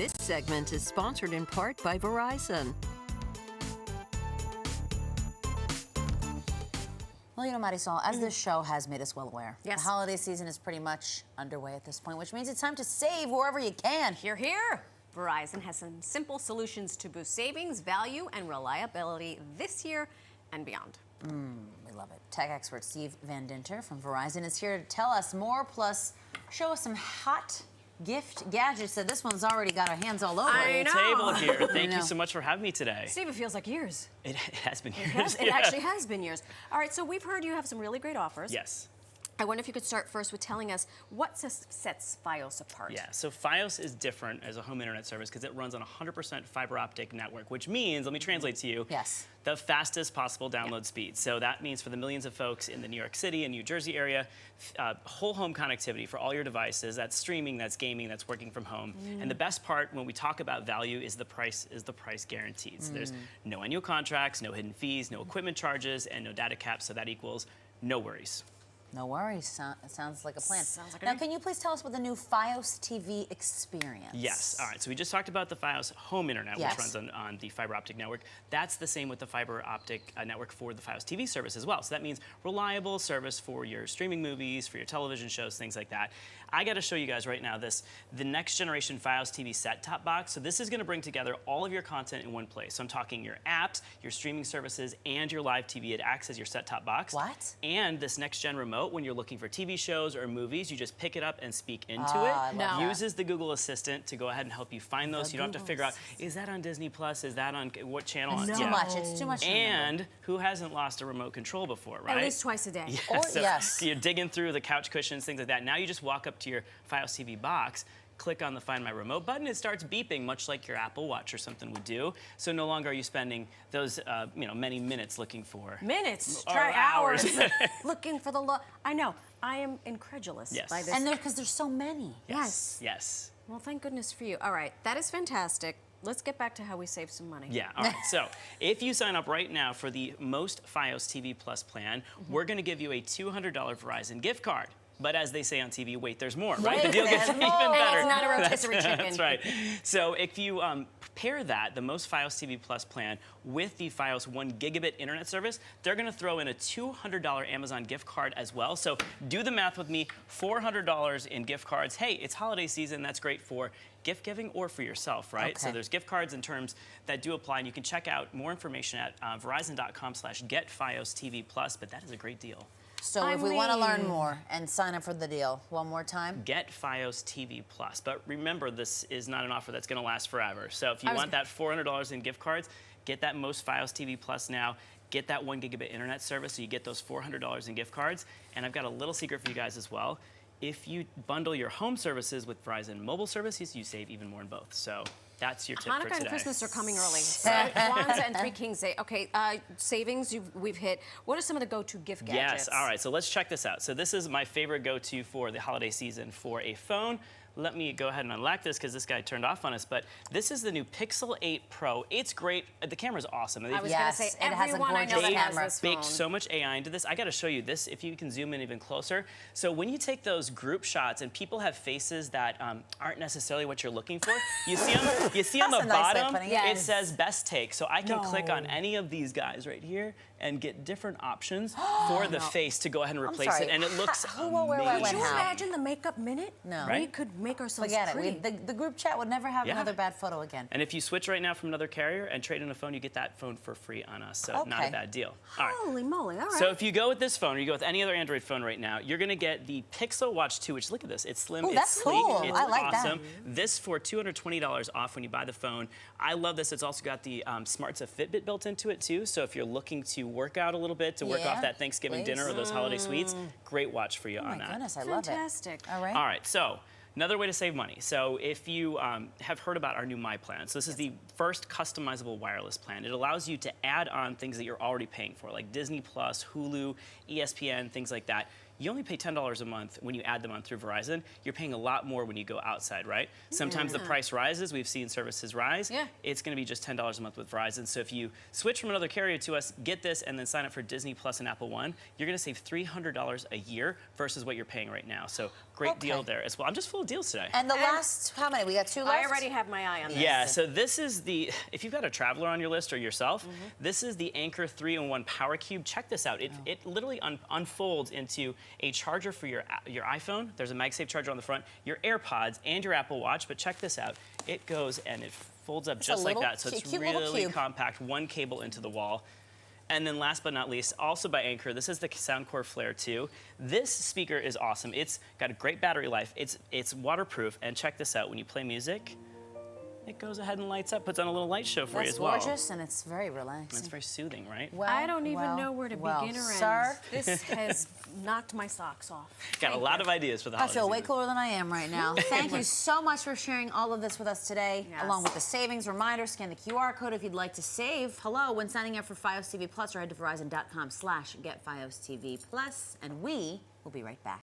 This segment is sponsored in part by Verizon. Well, you know, Marisol, as this show has made us well aware, Yes. the holiday season is pretty much underway at this point, which means it's time to save wherever you can. Hear, hear. Verizon has some simple solutions to boost savings, value, and reliability this year and beyond. We love it. Tech expert Steve Van Dinter from Verizon is here to tell us more, plus show us some hot gift gadgets that this one's already got our hands all over. I know. Table here. Thank you so much for having me today. Steve, it feels like years. It has been years. It actually has been years. All right, so we've heard you have some really great offers. Yes. I wonder if you could start first with telling us what sets Fios apart. Yeah, so Fios is different as a home internet service because it runs on a 100% fiber optic network, which means, let me translate to you, Yes. the fastest possible download speed. So that means for the millions of folks in the New York City and New Jersey area, whole home connectivity for all your devices. That's streaming, that's gaming, that's working from home. And the best part when we talk about value is the price guaranteed. So there's no annual contracts, no hidden fees, no equipment charges, and no data caps, so that equals no worries. No worries. Sounds like a plan. Sounds like a now, dream. can you please tell us about the new Fios TV experience? Yes. All right. So we just talked about the Fios home internet, Yes. which runs on the fiber optic network. That's the same with the fiber optic network for the Fios TV service as well. So that means reliable service for your streaming movies, for your television shows, things like that. I got to show you guys right now the next generation Fios TV set-top box. So this is going to bring together all of your content in one place. So I'm talking your apps, your streaming services, and your live TV. It acts as your set-top box. What? And this next-gen remote, when you're looking for TV shows or movies, you just pick it up and speak into I it. love that. Uses the Google Assistant to go ahead and help you find those. So you don't have to figure out, is that on Disney Plus? Is that on what channel? It's too much. It's too much to remember. And who hasn't lost a remote control before, right? At least twice a day. Yeah, Or- so yes. you're digging through the couch cushions, things like that. Now you just walk up to your Fios TV box, click on the Find My Remote button, it starts beeping, much like your Apple Watch or something would do. So no longer are you spending those, many minutes looking for Minutes, Or try hours. hours, looking for the I know. I am incredulous Yes. by this. And because there's so many. Yes. Yes. Well, thank goodness for you. All right, that is fantastic. Let's get back to how we save some money. Yeah, all right. So if you sign up right now for the most Fios TV Plus plan, we're going to give you a $200 Verizon gift card. But as they say on TV, wait, there's more, right? Wait, The deal gets there's even more. better. It's not a rotisserie chicken. That's right. So if you pair that, the most Fios TV Plus plan, with the Fios 1 gigabit internet service, they're going to throw in a $200 Amazon gift card as well. So do the math with me, $400 in gift cards. Hey, it's holiday season. That's great for gift giving or for yourself, right? Okay. So there's gift cards and terms that do apply, and you can check out more information at verizon.com/getFiosTV+, but that is a great deal. So if we want to learn more and sign up for the deal, one more time. Get Fios TV Plus. But remember, this is not an offer that's going to last forever. So if you want that $400 in gift cards, get that most Fios TV Plus now. Get that 1 gigabit internet service so you get those $400 in gift cards. And I've got a little secret for you guys as well. If you bundle your home services with Verizon mobile services, you save even more in both. So that's your tip for Hanukkah today. and Christmas are coming early. So Kwanzaa and Three Kings Day. Okay, savings we've hit. What are some of the go-to gift gadgets? Yes, all right, so let's check this out. So this is my favorite go-to for the holiday season for a phone. Let me go ahead and unlock this because this guy turned off on us, but this is the new Pixel 8 Pro. It's great. The camera's awesome. I was Yes, going to say, it has a everyone I know gorgeous that has camera. this phone. Baked so much AI into this. I got to show you this if you can zoom in even closer. So when you take those group shots and people have faces that aren't necessarily what you're looking for, you see on the That's a nice way of bottom putting it. it Yes. says best take. So I can click on any of these guys right here and get different options for the face to go ahead and replace sorry. it, and it looks Who will wear what amazing. Could you How? imagine the makeup minute? No. We Right? could make ourselves Forget pretty. it. The group chat would never have Yeah. another bad photo again. And if you switch right now from another carrier and trade in a phone, you get that phone for free on us. So not Okay. a bad deal. All right. Holy moly, all right. So if you go with this phone or you go with any other Android phone right now, you're going to get the Pixel Watch 2, which look at this. It's slim, Ooh, it's that's sleek, cool. it's I like that. awesome. This for $220 off when you buy the phone. I love this. It's also got the Smarts of Fitbit built into it too. So if you're looking to work out a little bit, to work Yeah, off that Thanksgiving dinner or those holiday sweets, great watch for you Oh on my that. goodness, I love it. Fantastic. All right. All right, so another way to save money. So if you have heard about our new My Plan, so this is the first customizable wireless plan. It allows you to add on things that you're already paying for, like Disney Plus, Hulu, ESPN, things like that. You only pay $10 a month when you add them on through Verizon. You're paying a lot more when you go outside, right? Sometimes the price rises. We've seen services rise. Yeah. It's going to be just $10 a month with Verizon. So if you switch from another carrier to us, get this, and then sign up for Disney Plus and Apple One, you're going to save $300 a year versus what you're paying right now. So great great deal there as well. I'm just full of deals today. And the last, how many? We got 2 left? I already have my eye on this. Yeah, so this is the, if you've got a traveler on your list or yourself, this is the Anchor 3-in-1 Power Cube. Check this out. It literally unfolds into a charger for your iPhone. There's a MagSafe charger on the front, your AirPods, and your Apple Watch. But check this out. It goes and it folds up just like that. So it's really compact, one cable into the wall. And then last but not least, also by Anchor, this is the Soundcore Flare 2. This speaker is awesome. It's got a great battery life. It's waterproof. And check this out. When you play music, it goes ahead and lights up, puts on a little light show for you as well. That's gorgeous, and it's very relaxing. And it's very soothing, right? Well, I don't even know where to begin or end. Sir, This has knocked my socks off. Got a lot of ideas for the holidays. I feel way cooler than I am right now. Thank you so much for sharing all of this with us today, along with the savings reminder. Scan the QR code if you'd like to save. Hello, when signing up for Fios TV Plus, or head to Verizon.com/GetFiosTV Plus, and we will be right back.